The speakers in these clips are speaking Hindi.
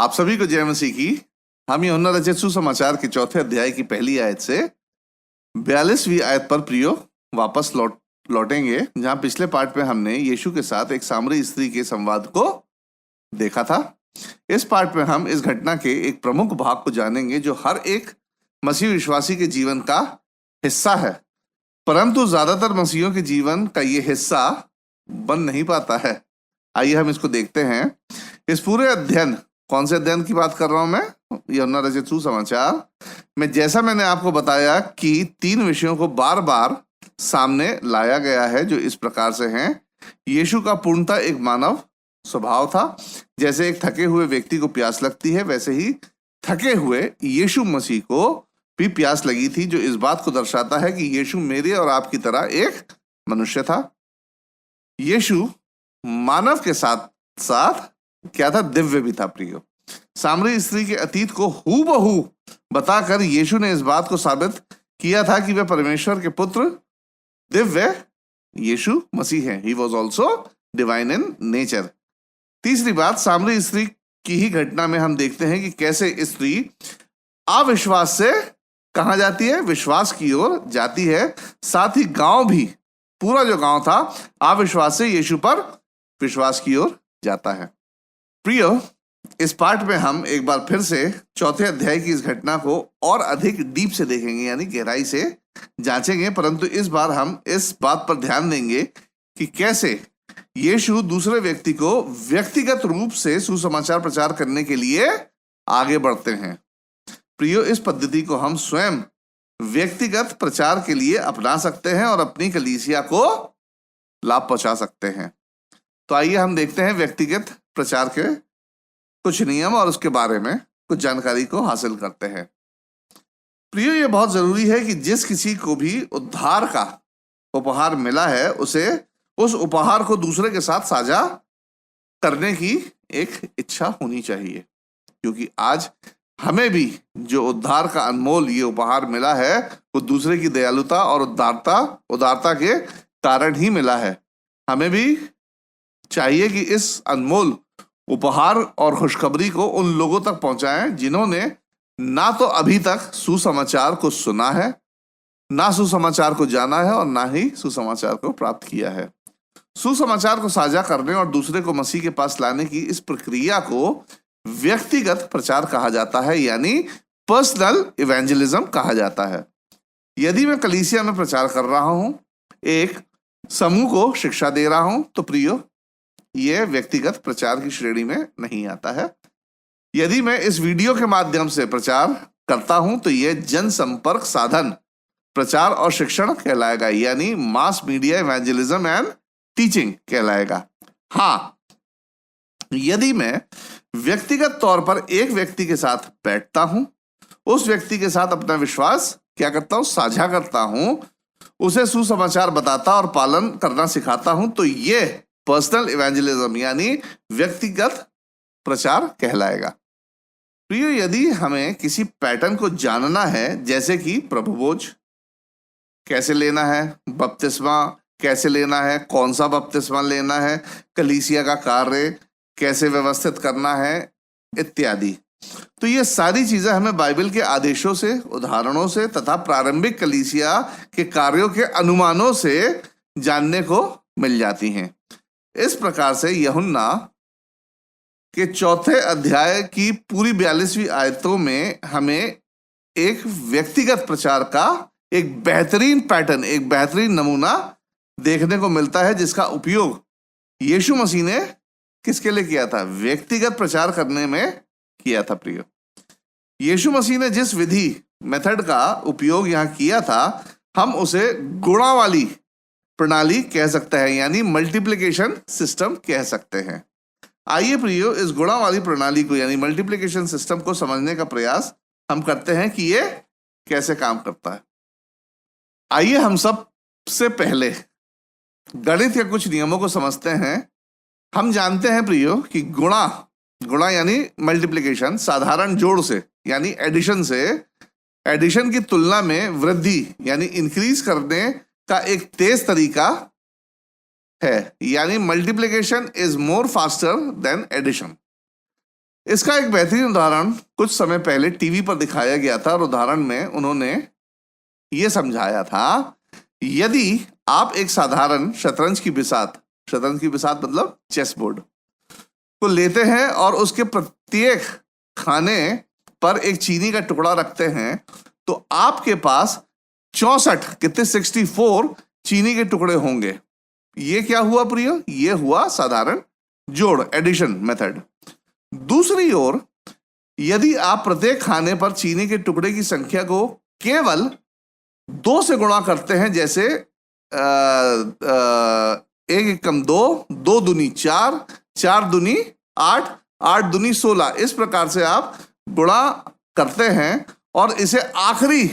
आप सभी को जय मसीह की। हम यूहन्ना रचित सुसमाचार के चौथे अध्याय की पहली आयत से 42वीं आयत पर प्रियो वापस लौटेंगे, जहां पिछले पार्ट में हमने यीशु के साथ एक सामरी स्त्री के संवाद को देखा था। इस पार्ट में हम इस घटना के एक प्रमुख भाग को जानेंगे जो हर एक मसीह विश्वासी के जीवन का हिस्सा है, परंतु ज्यादातर मसीहियों के जीवन का ये हिस्सा बन नहीं पाता है। आइए हम इसको देखते हैं। इस पूरे अध्ययन, कौन से अध्ययन की बात कर रहा हूं मैं? यूहन्ना रचित सुसमाचार में जैसा मैंने आपको बताया कि 3 विषयों को बार बार सामने लाया गया है जो इस प्रकार से हैं। यीशु का पूर्णतः एक मानव स्वभाव था। जैसे एक थके हुए व्यक्ति को प्यास लगती है, वैसे ही थके हुए यीशु मसीह को भी प्यास लगी थी, जो इस बात को दर्शाता है कि यीशु मेरे और आपकी तरह एक मनुष्य था। यीशु मानव के साथ साथ क्या था? दिव्य भी था। प्रियो, सामरी स्त्री के अतीत को हूबहू बताकर यीशु ने इस बात को साबित किया था कि वह परमेश्वर के पुत्र दिव्य यीशु मसीह है। He was also divine in nature. तीसरी बात, सामरी स्त्री की ही घटना में हम देखते हैं कि कैसे स्त्री अविश्वास से कहां जाती है? विश्वास की ओर जाती है। साथ ही गांव भी, पूरा जो गांव था, अविश्वास से यीशु पर विश्वास की ओर जाता है। प्रियो, इस पार्ट में हम एक बार फिर से चौथे अध्याय की इस घटना को और अधिक डीप से देखेंगे, यानी गहराई से जांचेंगे। परंतु इस बार हम इस बात पर ध्यान देंगे कि कैसे यीशु दूसरे व्यक्ति को व्यक्तिगत रूप से सुसमाचार प्रचार करने के लिए आगे बढ़ते हैं। प्रियो, इस पद्धति को हम स्वयं व्यक्तिगत प्रचार के लिए अपना सकते हैं और अपनी कलीसिया को लाभ पहुंचा सकते हैं। तो आइए हम देखते हैं व्यक्तिगत प्रचार के कुछ नियम और उसके बारे में कुछ जानकारी को हासिल करते हैं। प्रियो, ये बहुत जरूरी है कि जिस किसी को भी उद्धार का उपहार मिला है, उसे उस उपहार को दूसरे के साथ साझा करने की एक इच्छा होनी चाहिए, क्योंकि आज हमें भी जो उद्धार का अनमोल ये उपहार मिला है, वो दूसरे की दयालुता और उदारता के कारण ही मिला है। हमें भी चाहिए कि इस अनमोल उपहार और खुशखबरी को उन लोगों तक पहुंचाएं जिन्होंने ना तो अभी तक सुसमाचार को सुना है, ना सुसमाचार को जाना है और ना ही सुसमाचार को प्राप्त किया है। सुसमाचार को साझा करने और दूसरे को मसीह के पास लाने की इस प्रक्रिया को व्यक्तिगत प्रचार कहा जाता है, यानी पर्सनल इवेंजलिज्म कहा जाता है। यदि मैं कलीसिया में प्रचार कर रहा हूं, एक समूह को शिक्षा दे रहा हूं, तो प्रियो, यह व्यक्तिगत प्रचार की श्रेणी में नहीं आता है। यदि मैं इस वीडियो के माध्यम से प्रचार करता हूं, तो यह जनसंपर्क साधन प्रचार और शिक्षण कहलाएगा, यानी mass media evangelism and teaching कहलाएगा। हाँ, यदि मैं व्यक्तिगत तौर पर एक व्यक्ति के साथ बैठता हूं, उस व्यक्ति के साथ अपना विश्वास क्या करता हूं? साझा करता हूं, उसे सुसमाचार बताता और पालन करना सिखाता हूं, तो यह पर्सनल इवेंजलिज्म यानी व्यक्तिगत प्रचार कहलाएगा। प्रियो, यदि हमें किसी पैटर्न को जानना है, जैसे कि प्रभु भोज कैसे लेना है, बपतिस्मा कैसे लेना है, कौन सा बपतिस्मा लेना है, कलीसिया का कार्य कैसे व्यवस्थित करना है, इत्यादि, तो ये सारी चीजें हमें बाइबल के आदेशों से, उदाहरणों से तथा प्रारंभिक कलीसिया के कार्यों के अनुमानों से जानने को मिल जाती हैं। इस प्रकार से यूहन्ना के चौथे अध्याय की पूरी 42वीं आयतों में हमें एक व्यक्तिगत प्रचार का एक बेहतरीन पैटर्न, एक बेहतरीन नमूना देखने को मिलता है, जिसका उपयोग यीशु मसीह ने किसके लिए किया था? व्यक्तिगत प्रचार करने में किया था। प्रियो, यीशु मसीह ने जिस विधि, मेथड का उपयोग यहां किया था, हम उसे गुणा वाली प्रणाली कह सकते हैं, यानी मल्टीप्लिकेशन सिस्टम कह सकते हैं। आइए प्रियो, इस गुणा वाली प्रणाली को यानी मल्टीप्लिकेशन सिस्टम को समझने का प्रयास हम करते हैं कि ये कैसे काम करता है। आइए हम सबसे पहले गणित के कुछ नियमों को समझते हैं। हम जानते हैं प्रियो कि गुणा यानी मल्टीप्लिकेशन साधारण जोड़ से यानी एडिशन की तुलना में वृद्धि यानी इंक्रीज करने का एक तेज तरीका है, यानी multiplication is more faster than addition. इसका एक बेहतरीन उदाहरण कुछ समय पहले टीवी पर दिखाया गया था और उदाहरण में उन्होंने ये समझाया था, यदि आप एक साधारण शतरंज की बिसात मतलब चेस बोर्ड को लेते हैं और उसके प्रत्येक खाने पर एक चीनी का टुकड़ा रखते हैं तो आपके पास 64 कितने 64 चीनी के टुकड़े होंगे। ये क्या हुआ प्रियो? ये हुआ साधारण जोड़, एडिशन मेथड। दूसरी ओर यदि आप प्रत्येक खाने पर चीनी के टुकड़े की संख्या को केवल 2 से गुणा करते हैं, जैसे 1 एकम 2, 2 दूनी 4, 4 दूनी 8, 8 दूनी 16, इस प्रकार से आप गुणा करते हैं और इसे आखिरी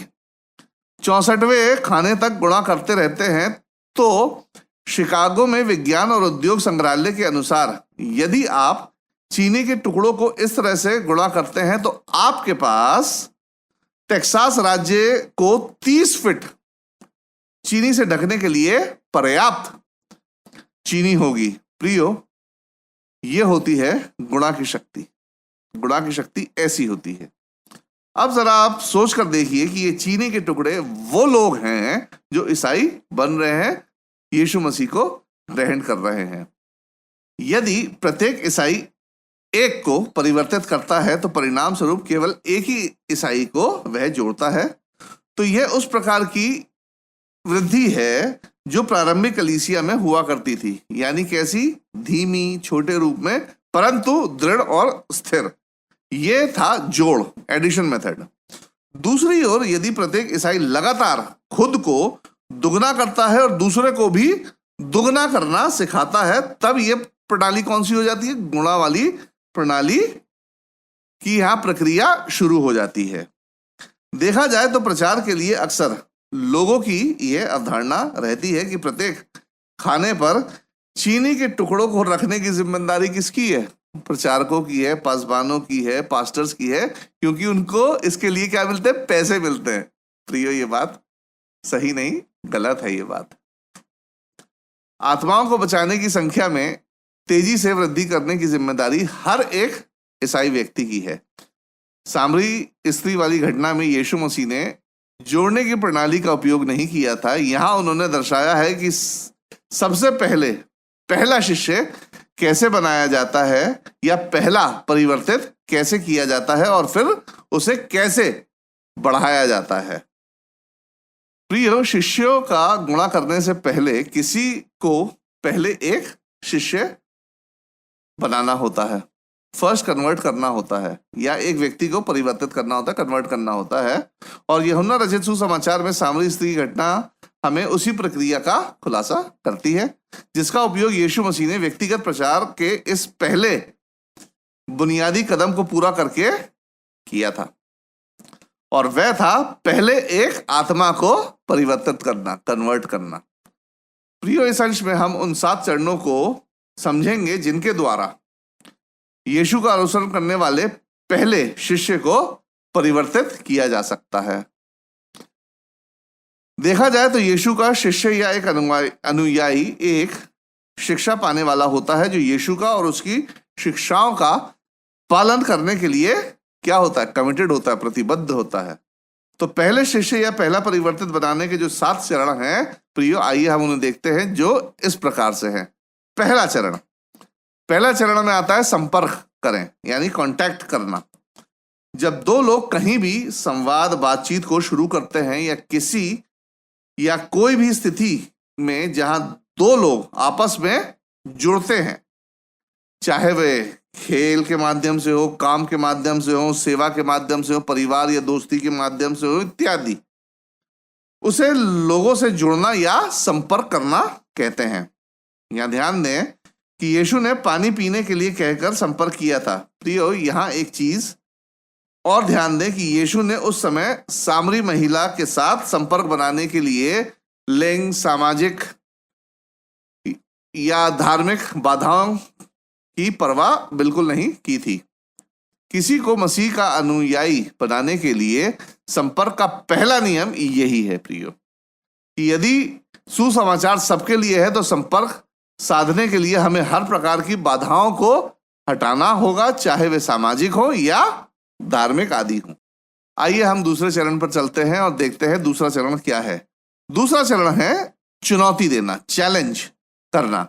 64वें खाने तक गुणा करते रहते हैं, तो शिकागो में विज्ञान और उद्योग संग्रहालय के अनुसार यदि आप चीनी के टुकड़ों को इस तरह से गुणा करते हैं तो आपके पास टेक्सास राज्य को 30 फीट चीनी से ढकने के लिए पर्याप्त चीनी होगी। प्रियो, यह होती है गुणा की शक्ति। गुणा की शक्ति ऐसी होती है। अब जरा आप सोच कर देखिए कि ये चीनी के टुकड़े वो लोग हैं जो ईसाई बन रहे हैं, यीशु मसीह को ग्रहण कर रहे हैं। यदि प्रत्येक ईसाई एक को परिवर्तित करता है तो परिणाम स्वरूप केवल एक ही ईसाई को वह जोड़ता है। तो यह उस प्रकार की वृद्धि है जो प्रारंभिक कलीसिया में हुआ करती थी, यानी कैसी? धीमी, छोटे रूप में, परंतु दृढ़ और स्थिर। यह था जोड़, एडिशन मेथड। दूसरी ओर यदि प्रत्येक ईसाई लगातार खुद को दुगना करता है और दूसरे को भी दुगना करना सिखाता है, तब यह प्रणाली कौन सी हो जाती है? गुणा वाली प्रणाली की यहां प्रक्रिया शुरू हो जाती है। देखा जाए तो प्रचार के लिए अक्सर लोगों की यह अवधारणा रहती है कि प्रत्येक खाने पर चीनी के टुकड़ों को रखने की जिम्मेदारी किसकी है? प्रचारकों की है, पासबानों की है, पास्टर्स की है, क्योंकि उनको इसके लिए क्या मिलते हैं? पैसे मिलते हैं। प्रियो, ये बात सही नहीं, गलत है ये बात। आत्माओं को बचाने की संख्या में तेजी से वृद्धि करने की जिम्मेदारी हर एक ईसाई व्यक्ति की है। सामरी स्त्री वाली घटना में यीशु मसीह ने जोड़ने की प्रणाली का उपयोग नहीं किया था। यहां उन्होंने दर्शाया है कि सबसे पहला शिष्य कैसे बनाया जाता है या पहला परिवर्तित कैसे किया जाता है और फिर उसे कैसे बढ़ाया जाता है। प्रियो, शिष्यों का गुणा करने से पहले किसी को पहले एक शिष्य बनाना होता है, फर्स्ट कन्वर्ट करना होता है, या एक व्यक्ति को परिवर्तित करना होता है, कन्वर्ट करना होता है। और यूहन्ना रचित सुसमाचार में सामरी स्त्री की घटना हमें उसी प्रक्रिया का खुलासा करती है, जिसका उपयोग यीशु मसीह ने व्यक्तिगत प्रचार के इस पहले बुनियादी कदम को पूरा करके किया था, और वह था पहले एक आत्मा को परिवर्तित करना, कन्वर्ट करना। प्रियो, इस अंश में हम उन 7 चरणों को समझेंगे जिनके द्वारा यीशु का अनुसरण करने वाले पहले शिष्य को परिवर्तित किया जा सकता है। देखा जाए तो यीशु का शिष्य या एक अनुयायी एक शिक्षा पाने वाला होता है जो यीशु का और उसकी शिक्षाओं का पालन करने के लिए क्या होता है? कमिटेड होता है, प्रतिबद्ध होता है। तो पहले शिष्य या पहला परिवर्तित बनाने के जो 7 चरण हैं, प्रियो, आइए हम उन्हें देखते हैं, जो इस प्रकार से हैं। पहला चरण में आता है संपर्क करें, यानी कांटेक्ट करना। जब 2 लोग कहीं भी संवाद, बातचीत को शुरू करते हैं या किसी या कोई भी स्थिति में जहां 2 लोग आपस में जुड़ते हैं, चाहे वे खेल के माध्यम से हो, काम के माध्यम से हो, सेवा के माध्यम से हो, परिवार या दोस्ती के माध्यम से हो इत्यादि, उसे लोगों से जुड़ना या संपर्क करना कहते हैं। यहां ध्यान दें कि यीशु ने पानी पीने के लिए कहकर संपर्क किया था। प्रियो, यहां एक चीज और ध्यान दें कि यीशु ने उस समय सामरी महिला के साथ संपर्क बनाने के लिए लिंग, सामाजिक या धार्मिक बाधाओं की परवाह बिल्कुल नहीं की थी। किसी को मसीह का अनुयायी बनाने के लिए संपर्क का पहला नियम यही है प्रियो, कि यदि सुसमाचार सबके लिए है तो संपर्क साधने के लिए हमें हर प्रकार की बाधाओं को हटाना होगा, चाहे वे सामाजिक हो या धार्मिक आदि हो। आइए हम दूसरे चरण पर चलते हैं और देखते हैं दूसरा चरण क्या है। दूसरा चरण है चुनौती देना, चैलेंज करना।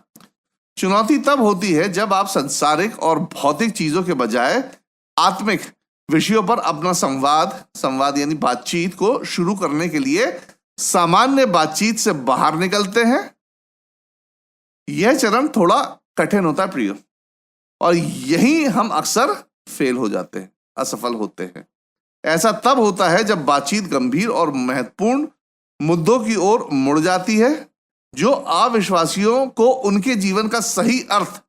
चुनौती तब होती है जब आप सांसारिक और भौतिक चीजों के बजाय आत्मिक विषयों पर अपना संवाद यानी बातचीत को शुरू करने के लिए सामान्य बातचीत से बाहर निकलते हैं। यह चरण थोड़ा कठिन होता है प्रियो, और यही हम अक्सर फेल हो जाते हैं, असफल होते हैं। ऐसा तब होता है जब बातचीत गंभीर और महत्वपूर्ण मुद्दों की ओर मुड़ जाती है, जो अविश्वासियों को उनके जीवन का सही अर्थ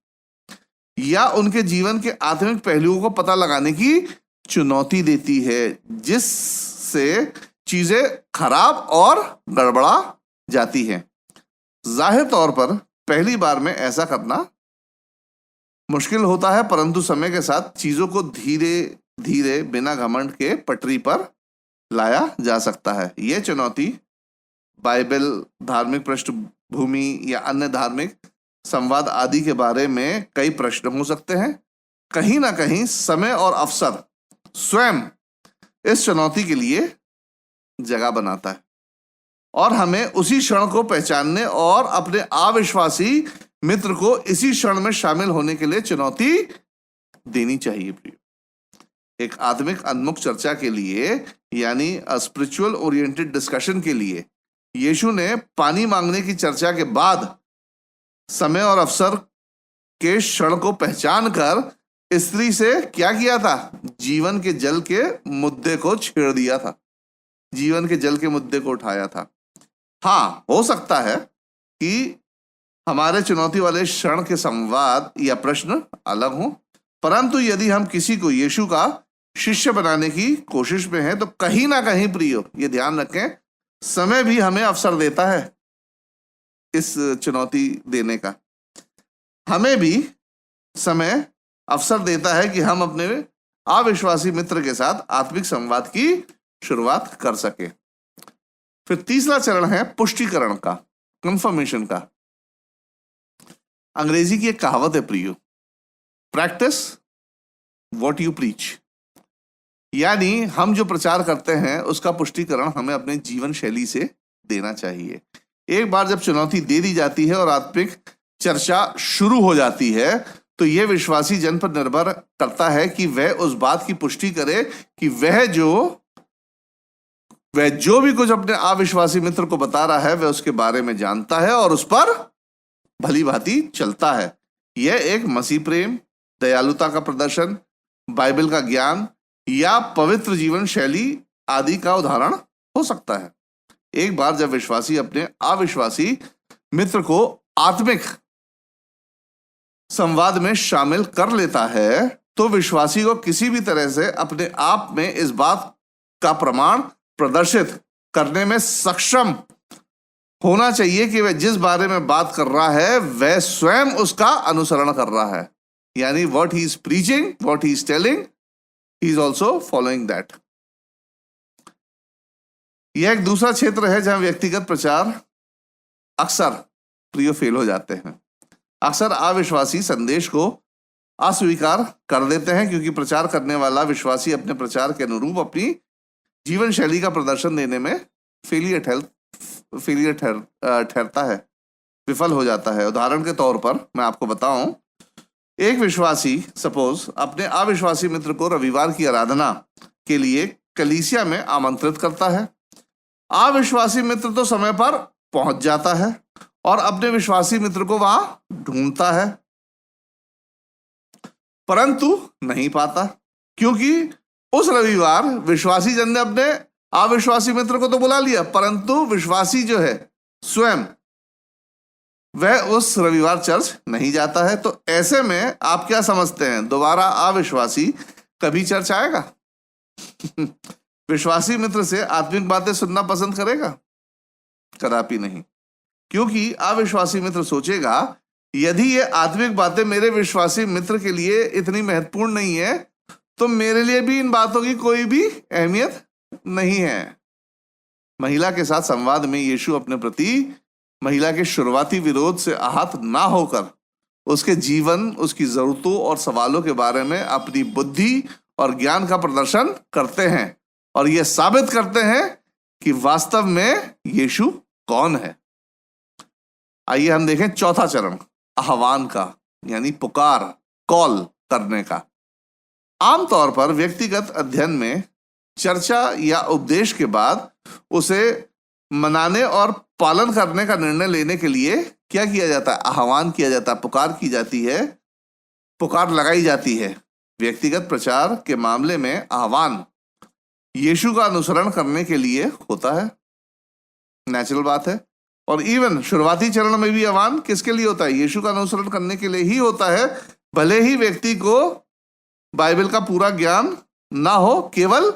या उनके जीवन के आत्मिक पहलुओं को पता लगाने की चुनौती देती है, जिससे चीजें खराब और गड़बड़ा जाती हैं। जाहिर तौर पर पहली बार में ऐसा करना मुश्किल होता है, परंतु समय के साथ चीजों को धीरे धीरे बिना घमंड के पटरी पर लाया जा सकता है। यह चुनौती बाइबल, धार्मिक पृष्ठभूमि या अन्य धार्मिक संवाद आदि के बारे में कई प्रश्न हो सकते हैं। कहीं ना कहीं समय और अवसर स्वयं इस चुनौती के लिए जगह बनाता है, और हमें उसी क्षण को पहचानने और अपने अविश्वासी मित्र को इसी क्षण में शामिल होने के लिए चुनौती देनी चाहिए प्रिय। एक आत्मिक उन्मुख चर्चा के लिए यानी स्पिरिचुअल ओरिएंटेड डिस्कशन के लिए यीशु ने पानी मांगने की चर्चा के बाद समय और अवसर के क्षण को पहचान कर स्त्री से क्या किया था? जीवन के जल के मुद्दे को छेड़ दिया था, जीवन के जल के मुद्दे को उठाया था। हाँ, हो सकता है कि हमारे चुनौती वाले क्षण के संवाद या प्रश्न अलग हों, परंतु यदि हम किसी को यीशु का शिष्य बनाने की कोशिश में हैं तो कहीं ना कहीं प्रियो ये ध्यान रखें, समय भी हमें अवसर देता है इस चुनौती देने का। हमें भी समय अवसर देता है कि हम अपने अविश्वासी मित्र के साथ आत्मिक संवाद की शुरुआत कर सके। फिर तीसरा चरण है पुष्टिकरण का, कंफर्मेशन का। अंग्रेजी की एक कहावत है प्रियो, प्रैक्टिस व्हाट यू प्रीच, यानी हम जो प्रचार करते हैं उसका पुष्टिकरण हमें अपने जीवन शैली से देना चाहिए। एक बार जब चुनौती दे दी जाती है और आत्मिक चर्चा शुरू हो जाती है तो यह विश्वासी जन पर निर्भर करता है कि वह उस बात की पुष्टि करे कि वह जो भी कुछ अपने अविश्वासी मित्र को बता रहा है वह उसके बारे में जानता है और उस पर भली भांति चलता है। यह एक मसीह प्रेम, दयालुता का प्रदर्शन, बाइबल का ज्ञान या पवित्र जीवन शैली आदि का उदाहरण हो सकता है। एक बार जब विश्वासी अपने अविश्वासी मित्र को आत्मिक संवाद में शामिल कर लेता है तो विश्वासी को किसी भी तरह से अपने आप में इस बात का प्रमाण प्रदर्शित करने में सक्षम होना चाहिए कि वह जिस बारे में बात कर रहा है वह स्वयं उसका अनुसरण कर रहा है, यानी what he is preaching, what he is telling, he is also following that. यह एक दूसरा क्षेत्र है जहां व्यक्तिगत प्रचार अक्सर प्रियो फेल हो जाते हैं। अक्सर अविश्वासी संदेश को अस्वीकार कर देते हैं क्योंकि प्रचार करने वाला विश्वासी अपने प्रचार के अनुरूप अपनी जीवन शैली का प्रदर्शन देने में फेलियर ठहरता है, विफल हो जाता है। उदाहरण के तौर पर मैं आपको बताऊं, एक विश्वासी सपोज अपने अविश्वासी मित्र को रविवार की आराधना के लिए कलीसिया में आमंत्रित करता है। अविश्वासी मित्र तो समय पर पहुंच जाता है और अपने विश्वासी मित्र को वहां ढूंढता है, परंतु नहीं पाता, क्योंकि उस रविवार विश्वासी जन ने अपने अविश्वासी मित्र को तो बुला लिया, परंतु विश्वासी जो है स्वयं वह उस रविवार चर्च नहीं जाता है। तो ऐसे में आप क्या समझते हैं, दोबारा अविश्वासी कभी चर्च आएगा? विश्वासी मित्र से आत्मिक बातें सुनना पसंद करेगा? कदापि नहीं, क्योंकि अविश्वासी मित्र सोचेगा यदि ये आत्मिक बातें मेरे विश्वासी मित्र के लिए इतनी महत्वपूर्ण नहीं है तो मेरे लिए भी इन बातों की कोई भी अहमियत नहीं है। महिला के साथ संवाद में यीशु अपने प्रति महिला के शुरुआती विरोध से आहत ना होकर उसके जीवन, उसकी जरूरतों और सवालों के बारे में अपनी बुद्धि और ज्ञान का प्रदर्शन करते हैं और यह साबित करते हैं कि वास्तव में यीशु कौन है। आइए हम देखें चौथा चरण, आह्वान का, यानी पुकार, कॉल करने का। आमतौर पर व्यक्तिगत अध्ययन में चर्चा या उपदेश के बाद उसे मनाने और पालन करने का निर्णय लेने के लिए क्या किया जाता है? आह्वान किया जाता है, पुकार की जाती है, पुकार लगाई जाती है। व्यक्तिगत प्रचार के मामले में आह्वान यीशु का अनुसरण करने के लिए होता है, नेचुरल बात है। और इवन शुरुआती चरण में भी आह्वान किसके लिए होता है? यीशु का अनुसरण करने के लिए ही होता है, भले ही व्यक्ति को बाइबल का पूरा ज्ञान ना हो, केवल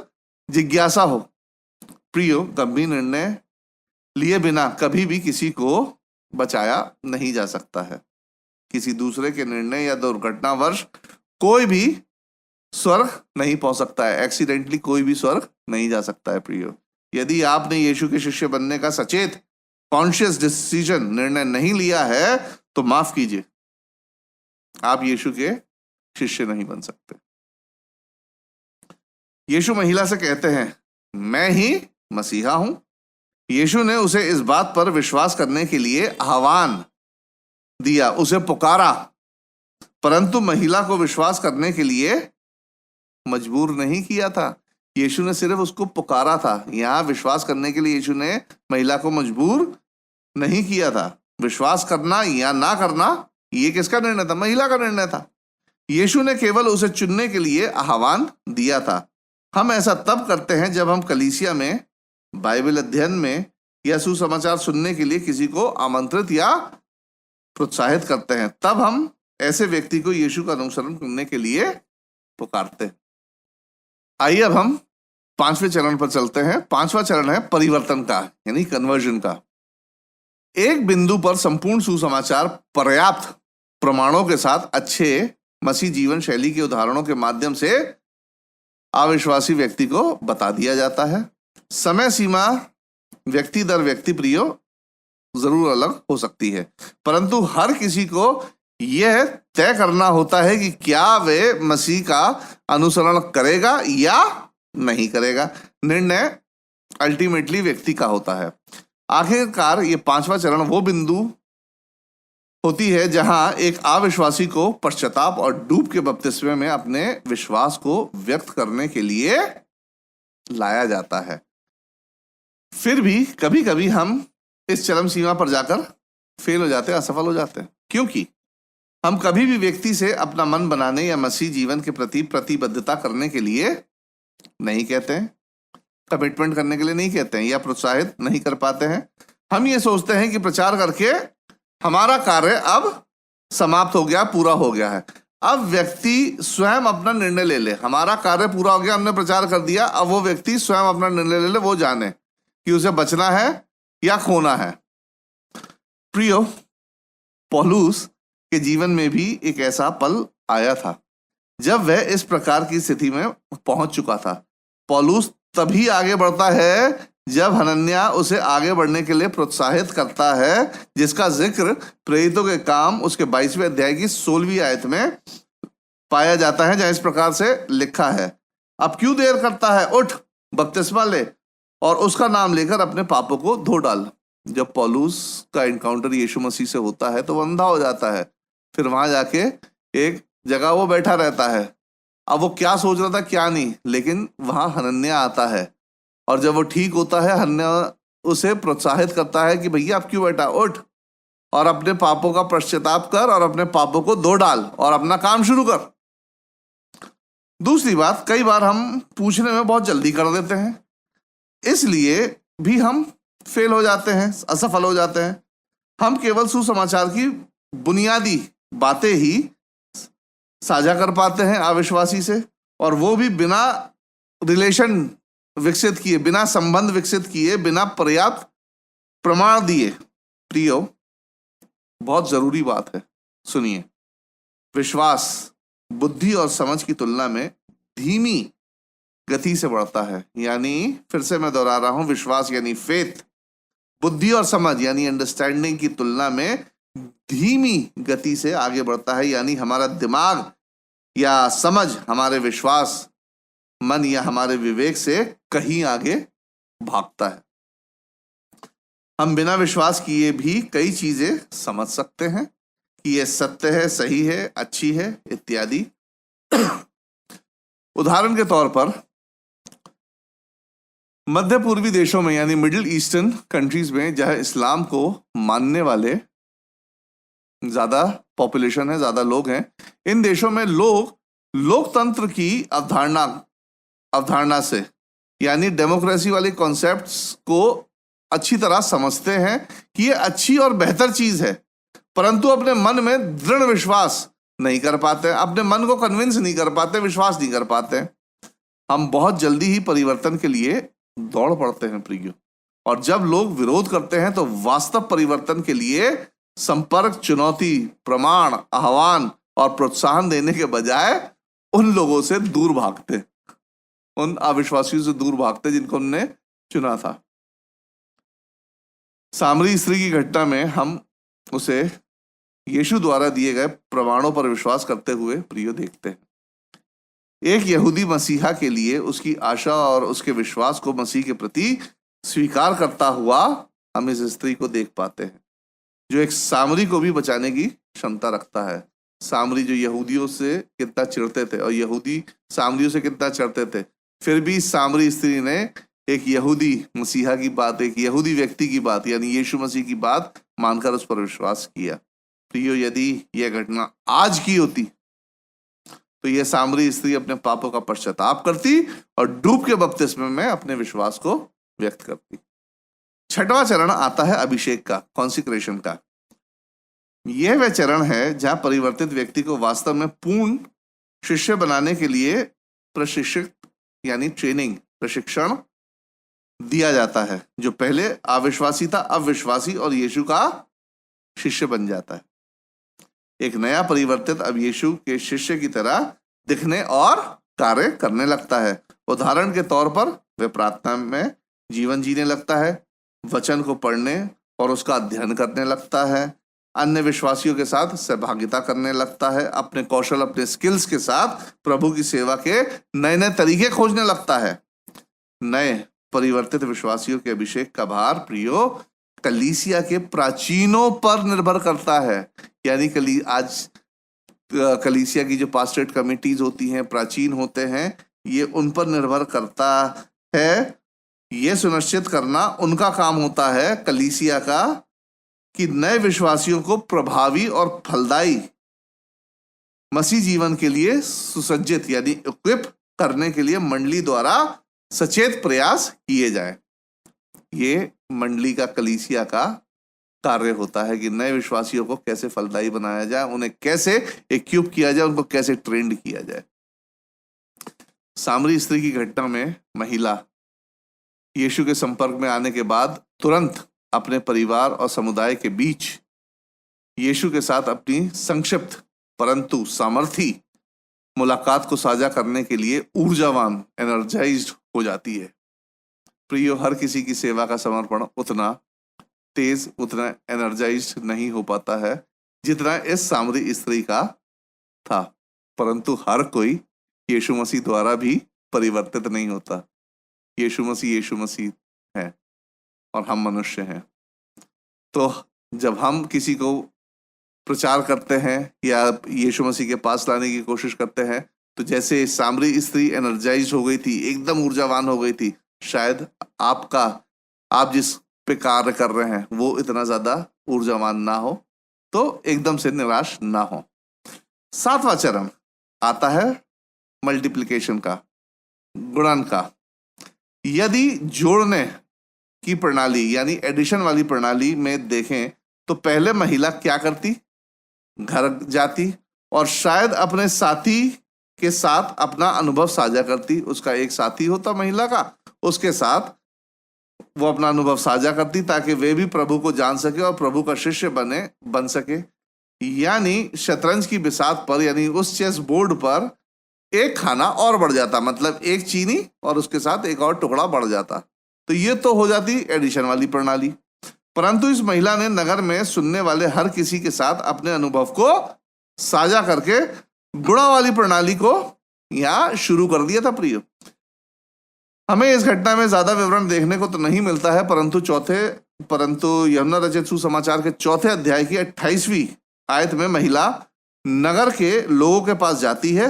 जिज्ञासा हो। प्रियो, गंभीर निर्णय लिए बिना कभी भी किसी को बचाया नहीं जा सकता है। किसी दूसरे के निर्णय या दुर्घटनावश कोई भी स्वर्ग नहीं पहुंच सकता है। एक्सीडेंटली कोई भी स्वर्ग नहीं जा सकता है। प्रियो, यदि आपने यीशु के शिष्य बनने का सचेत कॉन्शियस डिसीजन, निर्णय नहीं लिया है तो माफ कीजिए, आप यीशु के शिष्य नहीं बन सकते। यीशु महिला से कहते हैं, मैं ही मसीहा हूं। यीशु ने उसे इस बात पर विश्वास करने के लिए आह्वान दिया, उसे पुकारा, परंतु महिला को विश्वास करने के लिए मजबूर नहीं किया था। यीशु ने सिर्फ उसको पुकारा था। यहां विश्वास करने के लिए यीशु ने महिला को मजबूर नहीं किया था। विश्वास करना या ना करना ये किसका निर्णय था? महिला का निर्णय था। यीशु ने केवल उसे चुनने के लिए आह्वान दिया था। हम ऐसा तब करते हैं जब हम कलीसिया में बाइबल अध्ययन में या सुसमाचार सुनने के लिए किसी को आमंत्रित या प्रोत्साहित करते हैं। तब हम ऐसे व्यक्ति को यीशु का अनुसरण करने के लिए पुकारते हैं। आइए अब हम पांचवें चरण पर चलते हैं। पांचवा चरण है परिवर्तन का, यानी कन्वर्जन का। एक बिंदु पर संपूर्ण सुसमाचार पर्याप्त प्रमाणों के साथ अच्छे मसीह जीवन शैली के उदाहरणों के माध्यम से अविश्वासी व्यक्ति को बता दिया जाता है। समय सीमा व्यक्ति दर व्यक्ति प्रियो जरूर अलग हो सकती है, परंतु हर किसी को यह तय करना होता है कि क्या वे मसीह का अनुसरण करेगा या नहीं करेगा। निर्णय अल्टीमेटली व्यक्ति का होता है। आखिरकार ये पांचवा चरण वो बिंदु होती है जहां एक अविश्वासी को पश्चाताप और डूब के बपतिस्मे में अपने विश्वास को व्यक्त करने के लिए लाया जाता है। फिर भी कभी कभी हम इस चरम सीमा पर जाकर फेल हो जाते हैं, असफल हो जाते हैं, क्योंकि हम कभी भी व्यक्ति से अपना मन बनाने या मसीह जीवन के प्रति प्रतिबद्धता करने के लिए नहीं कहते हैं, कमिटमेंट करने के लिए नहीं कहते हैं या प्रोत्साहित नहीं कर पाते हैं। हम ये सोचते हैं कि प्रचार करके हमारा कार्य अब समाप्त हो गया, पूरा हो गया है। अब व्यक्ति स्वयं अपना निर्णय ले ले, हमारा कार्य पूरा हो गया, हमने प्रचार कर दिया, अब वो व्यक्ति स्वयं अपना निर्णय ले ले, वो जाने कि उसे बचना है या खोना है। प्रियो, पौलुस के जीवन में भी एक ऐसा पल आया था जब वह इस प्रकार की स्थिति में पहुंच चुका था। पौलुस तभी आगे बढ़ता है जब हनन्याह उसे आगे बढ़ने के लिए प्रोत्साहित करता है, जिसका जिक्र प्रेरितों के काम उसके 22वें अध्याय की 16वीं आयत में पाया जाता है, जहां इस प्रकार से लिखा है, अब क्यों देर करता है, उठ, बपतिस्मा ले और उसका नाम लेकर अपने पापों को धो डाल। जब पौलुस का एनकाउंटर यीशु मसीह से होता है तो वो अंधा हो जाता है। फिर वहां जाके एक जगह वो बैठा रहता है। अब वो क्या सोच रहा था क्या नहीं, लेकिन वहां हनन्याह आता है और जब वो ठीक होता है, हनन्याह उसे प्रोत्साहित करता है कि भैया आप क्यों बैठा, उठ और अपने पापों का पश्चाताप कर और अपने पापों को धो डाल और अपना काम शुरू कर। दूसरी बात, कई बार हम पूछने में बहुत जल्दी कर देते हैं, इसलिए भी हम फेल हो जाते हैं, असफल हो जाते हैं। हम केवल सुसमाचार की बुनियादी बातें ही साझा कर पाते हैं अविश्वासी से, और वो भी बिना रिलेशन विकसित किए, बिना संबंध विकसित किए, बिना पर्याप्त प्रमाण दिए। प्रियो, बहुत जरूरी बात है, सुनिए। विश्वास बुद्धि और समझ की तुलना में धीमी गति से बढ़ता है। यानी फिर से मैं दोहरा रहा हूं, विश्वास यानी फेथ बुद्धि और समझ यानी अंडरस्टैंडिंग की तुलना में धीमी गति से आगे बढ़ता है, यानी हमारा दिमाग या समझ हमारे विश्वास, मन या हमारे विवेक से कहीं आगे भागता है। हम बिना विश्वास किए भी कई चीजें समझ सकते हैं कि यह सत्य है, सही है, अच्छी है इत्यादि। उदाहरण के तौर पर मध्य पूर्वी देशों में यानी मिडिल ईस्टर्न कंट्रीज में जहां इस्लाम को मानने वाले ज्यादा पॉपुलेशन है, ज्यादा लोग हैं, इन देशों में लोग लोकतंत्र की अवधारणा से यानी डेमोक्रेसी वाले कॉन्सेप्ट्स को अच्छी तरह समझते हैं कि ये अच्छी और बेहतर चीज है, परंतु अपने मन में दृढ़ विश्वास नहीं कर पाते, अपने मन को कन्विंस नहीं कर पाते, विश्वास नहीं कर पाते। हम बहुत जल्दी ही परिवर्तन के लिए दौड़ पड़ते हैं प्रियो, और जब लोग विरोध करते हैं तो वास्तव परिवर्तन के लिए संपर्क, चुनौती, प्रमाण, आह्वान और प्रोत्साहन देने के बजाय उन लोगों से दूर भागते, उन अविश्वासियों से दूर भागते जिनको उन्होंने चुना था। सामरी स्त्री की घटना में हम उसे यीशु द्वारा दिए गए प्रमाणों पर विश्वास करते हुए प्रियो देखते हैं। एक यहूदी मसीहा के लिए उसकी आशा और उसके विश्वास को मसीह के प्रति स्वीकार करता हुआ हम इस स्त्री को देख पाते हैं, जो एक सामरी को भी बचाने की क्षमता रखता है। सामरी जो यहूदियों से कितना चिढ़ते थे और यहूदी सामरियों से कितना चिढ़ते थे, फिर भी सामरी स्त्री ने एक यहूदी मसीहा की बात, एक यहूदी व्यक्ति की बात यानी यीशु मसीह की बात मानकर उस पर विश्वास किया। तो यदि यह घटना आज की होती तो यह सामरी स्त्री अपने पापों का पश्चाताप करती और डूब के बपतिस्मे में अपने विश्वास को व्यक्त करती। छठवां चरण आता है अभिषेक का, कॉन्सिक्रेशन का। यह वह चरण है जहां परिवर्तित व्यक्ति को वास्तव में पूर्ण शिष्य बनाने के लिए प्रशिक्षित यानी ट्रेनिंग, प्रशिक्षण दिया जाता है। जो पहले अविश्वासी था अब विश्वासी और यीशु का शिष्य बन जाता है। एक नया परिवर्तित अब यीशु के शिष्य की तरह दिखने और कार्य करने लगता है। उदाहरण के तौर पर वह प्रार्थना में जीवन जीने लगता है, वचन को पढ़ने और उसका अध्ययन करने लगता है, अन्य विश्वासियों के साथ सहभागिता करने लगता है, अपने कौशल, अपने स्किल्स के साथ प्रभु की सेवा के नए नए तरीके खोजने लगता है। नए परिवर्तित विश्वासियों के अभिषेक का भार प्रियो कलीसिया के प्राचीनों पर निर्भर करता है। यानी आज कलीसिया की जो पास्टरेट कमिटीज होती हैं, प्राचीन होते हैं, ये उन पर निर्भर करता है। ये सुनिश्चित करना उनका काम होता है कलीसिया का कि नए विश्वासियों को प्रभावी और फलदायी मसीह जीवन के लिए सुसज्जित यानी इक्विप करने के लिए मंडली द्वारा सचेत प्रयास किए जाए। ये मंडली का, कलीसिया का कार्य होता है कि नए विश्वासियों को कैसे फलदायी बनाया जाए, उन्हें कैसे इक्विप किया जाए, उनको कैसे ट्रेंड किया जाए। सामरी स्त्री की घटना में महिला यीशु के संपर्क में आने के बाद तुरंत अपने परिवार और समुदाय के बीच यीशु के साथ अपनी संक्षिप्त परंतु सामर्थी मुलाकात को साझा करने के लिए ऊर्जावान, एनर्जाइज्ड हो जाती है। प्रियो, हर किसी की सेवा का समर्पण उतना तेज, उतना एनर्जाइज्ड नहीं हो पाता है जितना इस सामरी स्त्री का था, परंतु हर कोई यीशु मसीह द्वारा भी परिवर्तित नहीं होता। यीशु मसीह है और हम मनुष्य हैं। तो जब हम किसी को प्रचार करते हैं या यीशु मसीह के पास लाने की कोशिश करते हैं, तो जैसे सामरी स्त्री एनर्जाइज हो गई थी, एकदम ऊर्जावान हो गई थी, शायद आप जिस पे कार्य कर रहे हैं वो इतना ज्यादा ऊर्जावान ना हो, तो एकदम से निराश ना हो। सातवां चरण आता है मल्टीप्लिकेशन का, गुणन का। यदि जोड़ने की प्रणाली यानी एडिशन वाली प्रणाली में देखें तो पहले महिला क्या करती, घर जाती और शायद अपने साथी के साथ अपना अनुभव साझा करती। उसका एक साथी होता महिला का, उसके साथ वो अपना अनुभव साझा करती ताकि वे भी प्रभु को जान सके और प्रभु का शिष्य बन सके। यानी शतरंज की बिसात पर यानी उस चेस बोर्ड पर एक खाना और बढ़ जाता, मतलब एक चीनी और उसके साथ एक और टुकड़ा बढ़ जाता। तो ये तो हो जाती एडिशन वाली प्रणाली। परंतु इस महिला ने नगर में सुनने वाले हर किसी के साथ अपने अनुभव को साझा करके गुणावाली प्रणाली को यहां शुरू कर दिया था। प्रियो, हमें इस घटना में ज्यादा विवरण देखने को तो नहीं मिलता है, परंतु यूहन्ना रचित सुसमाचार के 4 अध्याय की 28वीं आयत में महिला नगर के लोगों के पास जाती है,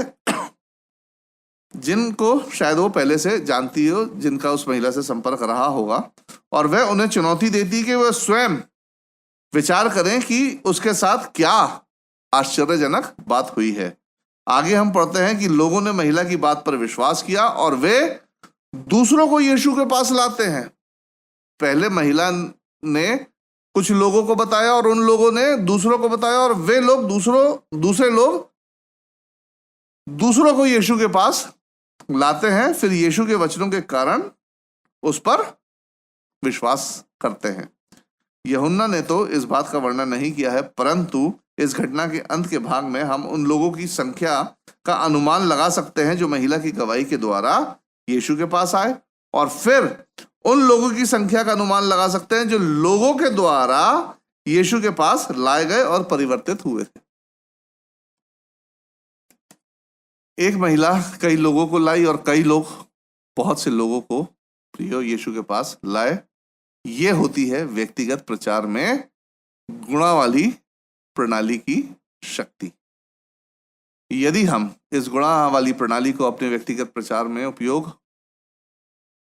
जिनको शायद वो पहले से जानती हो, जिनका उस महिला से संपर्क रहा होगा, और वह उन्हें चुनौती देती कि वह स्वयं विचार करें कि उसके साथ क्या आश्चर्यजनक बात हुई है। आगे हम पढ़ते हैं कि लोगों ने महिला की बात पर विश्वास किया और वे दूसरों को यीशु के पास लाते हैं। पहले महिला ने कुछ लोगों को बताया और उन लोगों ने दूसरों को बताया, और वे लोग दूसरे लोग दूसरों को यीशु के पास लाते हैं, फिर यीशु के वचनों के कारण उस पर विश्वास करते हैं। यूहन्ना ने तो इस बात का वर्णन नहीं किया है, परंतु इस घटना के अंत के भाग में हम उन लोगों की संख्या का अनुमान लगा सकते हैं जो महिला की गवाही के द्वारा यीशु के पास आए, और फिर उन लोगों की संख्या का अनुमान लगा सकते हैं जो लोगों के द्वारा यीशु के पास लाए गए और परिवर्तित हुए थे। एक महिला कई लोगों को लाई और कई लोग बहुत से लोगों को प्रियो यीशु के पास लाए। ये होती है व्यक्तिगत प्रचार में गुणावाली प्रणाली की शक्ति। यदि हम इस गुणावाली प्रणाली को अपने व्यक्तिगत प्रचार में उपयोग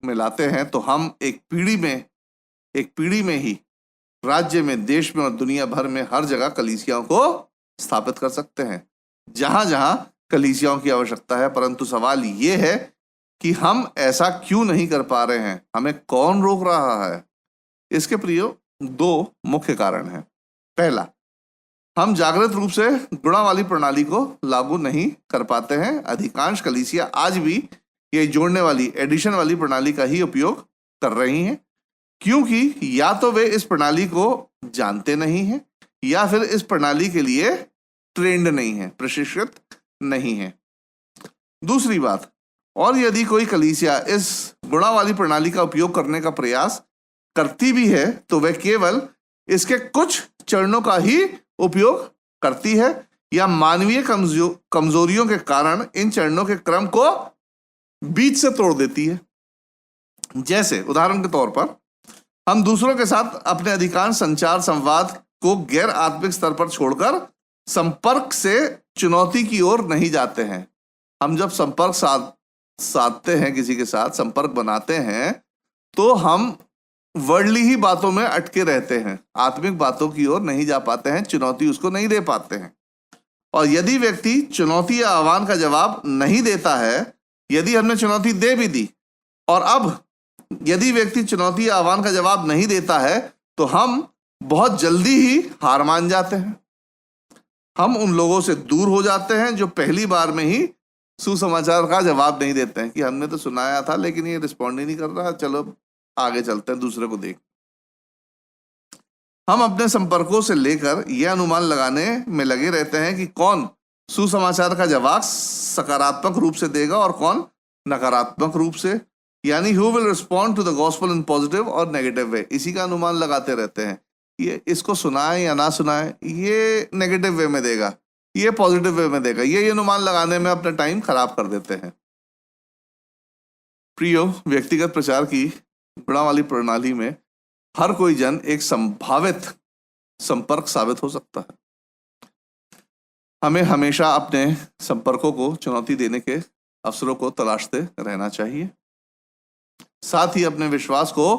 में लाते हैं तो हम एक पीढ़ी में ही राज्य में, देश में और दुनिया भर में हर जगह कलीसियाओं को स्थापित कर सकते हैं, जहां जहां कलीसियाओं की आवश्यकता है। परंतु सवाल ये है कि हम ऐसा क्यों नहीं कर पा रहे हैं, हमें कौन रोक रहा है? इसके प्रियो 2 मुख्य कारण हैं। पहला, हम जागृत रूप से गुणावाली प्रणाली को लागू नहीं कर पाते हैं। अधिकांश कलीसिया आज भी ये जोड़ने वाली, एडिशन वाली प्रणाली का ही उपयोग कर रही हैं, क्योंकि या तो वे इस प्रणाली को जानते नहीं हैं या फिर इस प्रणाली के लिए ट्रेंड नहीं है, प्रशिक्षित नहीं है। दूसरी बात, और यदि कोई कलीसिया इस गुणावाली प्रणाली का उपयोग करने का प्रयास करती भी है तो वह केवल इसके कुछ चरणों का ही उपयोग करती है या मानवीय कमजोरियों के कारण इन चरणों के क्रम को बीच से तोड़ देती है। जैसे उदाहरण के तौर पर, हम दूसरों के साथ अपने अधिकांश संचार संवाद को गैर आत्मिक स्तर पर छोड़कर संपर्क से चुनौती की ओर नहीं जाते हैं। हम जब संपर्क साधते हैं, किसी के साथ संपर्क बनाते हैं, तो हम वर्ल्डली ही बातों में अटके रहते हैं, आत्मिक बातों की ओर नहीं जा पाते हैं, चुनौती उसको नहीं दे पाते हैं। और यदि व्यक्ति चुनौती या आह्वान का जवाब नहीं देता है, यदि हमने चुनौती दे भी दी और अब यदि व्यक्ति चुनौती या आह्वान का जवाब नहीं देता है, तो हम बहुत जल्दी ही हार मान जाते हैं। हम उन लोगों से दूर हो जाते हैं जो पहली बार में ही सुसमाचार का जवाब नहीं देते हैं कि हमने तो सुनाया था लेकिन ये रिस्पॉन्ड ही नहीं कर रहा, चलो आगे चलते हैं, दूसरे को देख। हम अपने संपर्कों से लेकर यह अनुमान लगाने में लगे रहते हैं कि कौन सुसमाचार का जवाब सकारात्मक रूप से देगा और कौन नकारात्मक रूप से, यानी who will respond to the gospel in positive और नेगेटिव वे। इसी का अनुमान लगाते रहते हैं, ये इसको सुनाए या ना सुनाए, ये नेगेटिव वे में देगा, ये पॉजिटिव वे में देगा। ये अनुमान लगाने में अपना टाइम खराब कर देते हैं। प्रियो, व्यक्तिगत प्रचार की गुणावाली प्रणाली में हर कोई जन एक संभावित संपर्क साबित हो सकता है। हमें हमेशा अपने संपर्कों को चुनौती देने के अवसरों को तलाशते रहना चाहिए। साथ ही अपने विश्वास को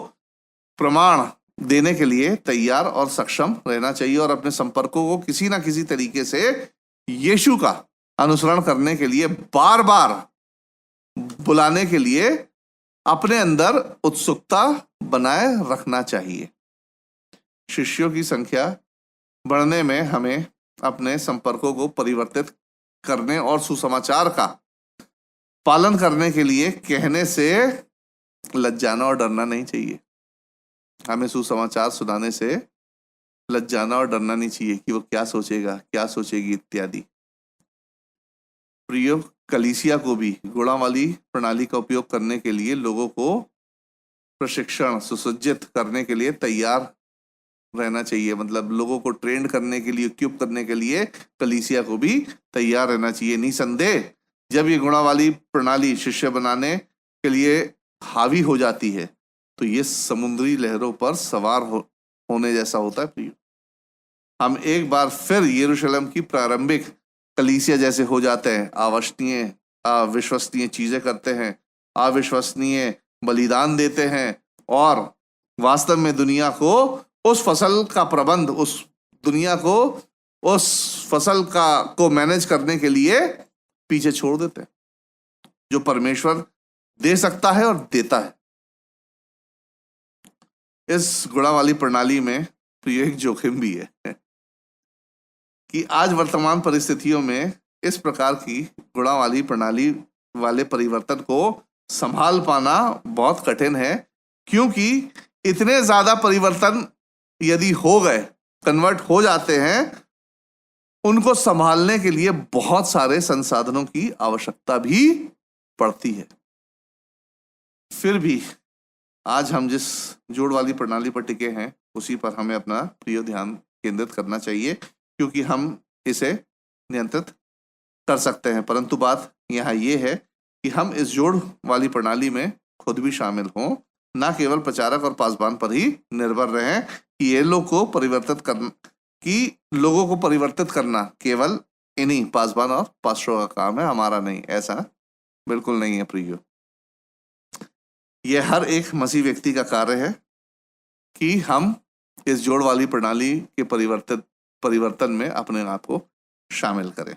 प्रमाण देने के लिए तैयार और सक्षम रहना चाहिए और अपने संपर्कों को किसी ना किसी तरीके से यीशु का अनुसरण करने के लिए बार बार बुलाने के लिए अपने अंदर उत्सुकता बनाए रखना चाहिए। शिष्यों की संख्या बढ़ने में हमें अपने संपर्कों को परिवर्तित करने और सुसमाचार का पालन करने के लिए कहने से लज्जाना और डरना नहीं चाहिए। हमें सुसमाचार सुनाने से लज्जाना और डरना नहीं चाहिए कि वो क्या सोचेगा, क्या सोचेगी इत्यादि। प्रियो, कलीसिया को भी गुणावाली प्रणाली का उपयोग करने के लिए लोगों को प्रशिक्षण सुसज्जित करने के लिए तैयार रहना चाहिए, मतलब लोगों को ट्रेंड करने के लिए, इक्विप करने के लिए कलीसिया को भी तैयार रहना चाहिए। निसंदेह जब ये गुणावाली प्रणाली शिष्य बनाने के लिए हावी हो जाती है तो ये समुद्री लहरों पर सवार होने जैसा होता है प्रियो। हम एक बार फिर यरूशलेम की प्रारंभिक कलीसिया जैसे हो जाते हैं, अविश्वसनीय चीजें करते हैं, अविश्वसनीय बलिदान देते हैं और वास्तव में दुनिया को उस फसल का प्रबंध, उस दुनिया को उस फसल को मैनेज करने के लिए पीछे छोड़ देते हैं जो परमेश्वर दे सकता है और देता है। इस गुणावाली प्रणाली में प्रिय एक जोखिम भी है कि आज वर्तमान परिस्थितियों में इस प्रकार की गुणावाली प्रणाली वाले परिवर्तन को संभाल पाना बहुत कठिन है, क्योंकि इतने ज्यादा परिवर्तन यदि हो गए, कन्वर्ट हो जाते हैं, उनको संभालने के लिए बहुत सारे संसाधनों की आवश्यकता भी पड़ती है। फिर भी आज हम जिस जोड़ वाली प्रणाली पर टिके हैं उसी पर हमें अपना प्रिय ध्यान केंद्रित करना चाहिए, क्योंकि हम इसे नियंत्रित कर सकते हैं। परंतु बात यहाँ ये है कि हम इस जोड़ वाली प्रणाली में खुद भी शामिल हों, ना केवल प्रचारक और पासबान पर ही निर्भर रहें कि ये लोगों को परिवर्तित करना केवल इन्हीं पासबान और पास्टरों का काम है, हमारा नहीं। ऐसा बिल्कुल नहीं है प्रियो। यह हर एक मसीह व्यक्ति का कार्य है कि हम इस जोड़ वाली प्रणाली के परिवर्तन में अपने आप को शामिल करें।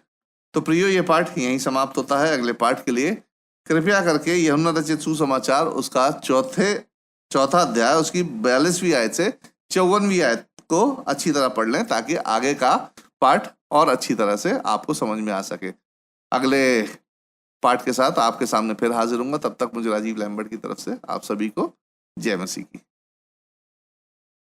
तो प्रियो, ये पाठ यहीं समाप्त होता है। अगले पाठ के लिए कृपया करके यूहन्ना रचित सुसमाचार उसका चौथा अध्याय उसकी 42वीं आयत से 54वीं आयत को अच्छी तरह पढ़ लें, ताकि आगे का पाठ और अच्छी तरह से आपको समझ में आ सके। अगले पाठ के साथ आपके सामने फिर हाजिर होऊंगा। तब तक मुझे राजीव लैम्बर्ट की तरफ से आप सभी को जय मसीह की।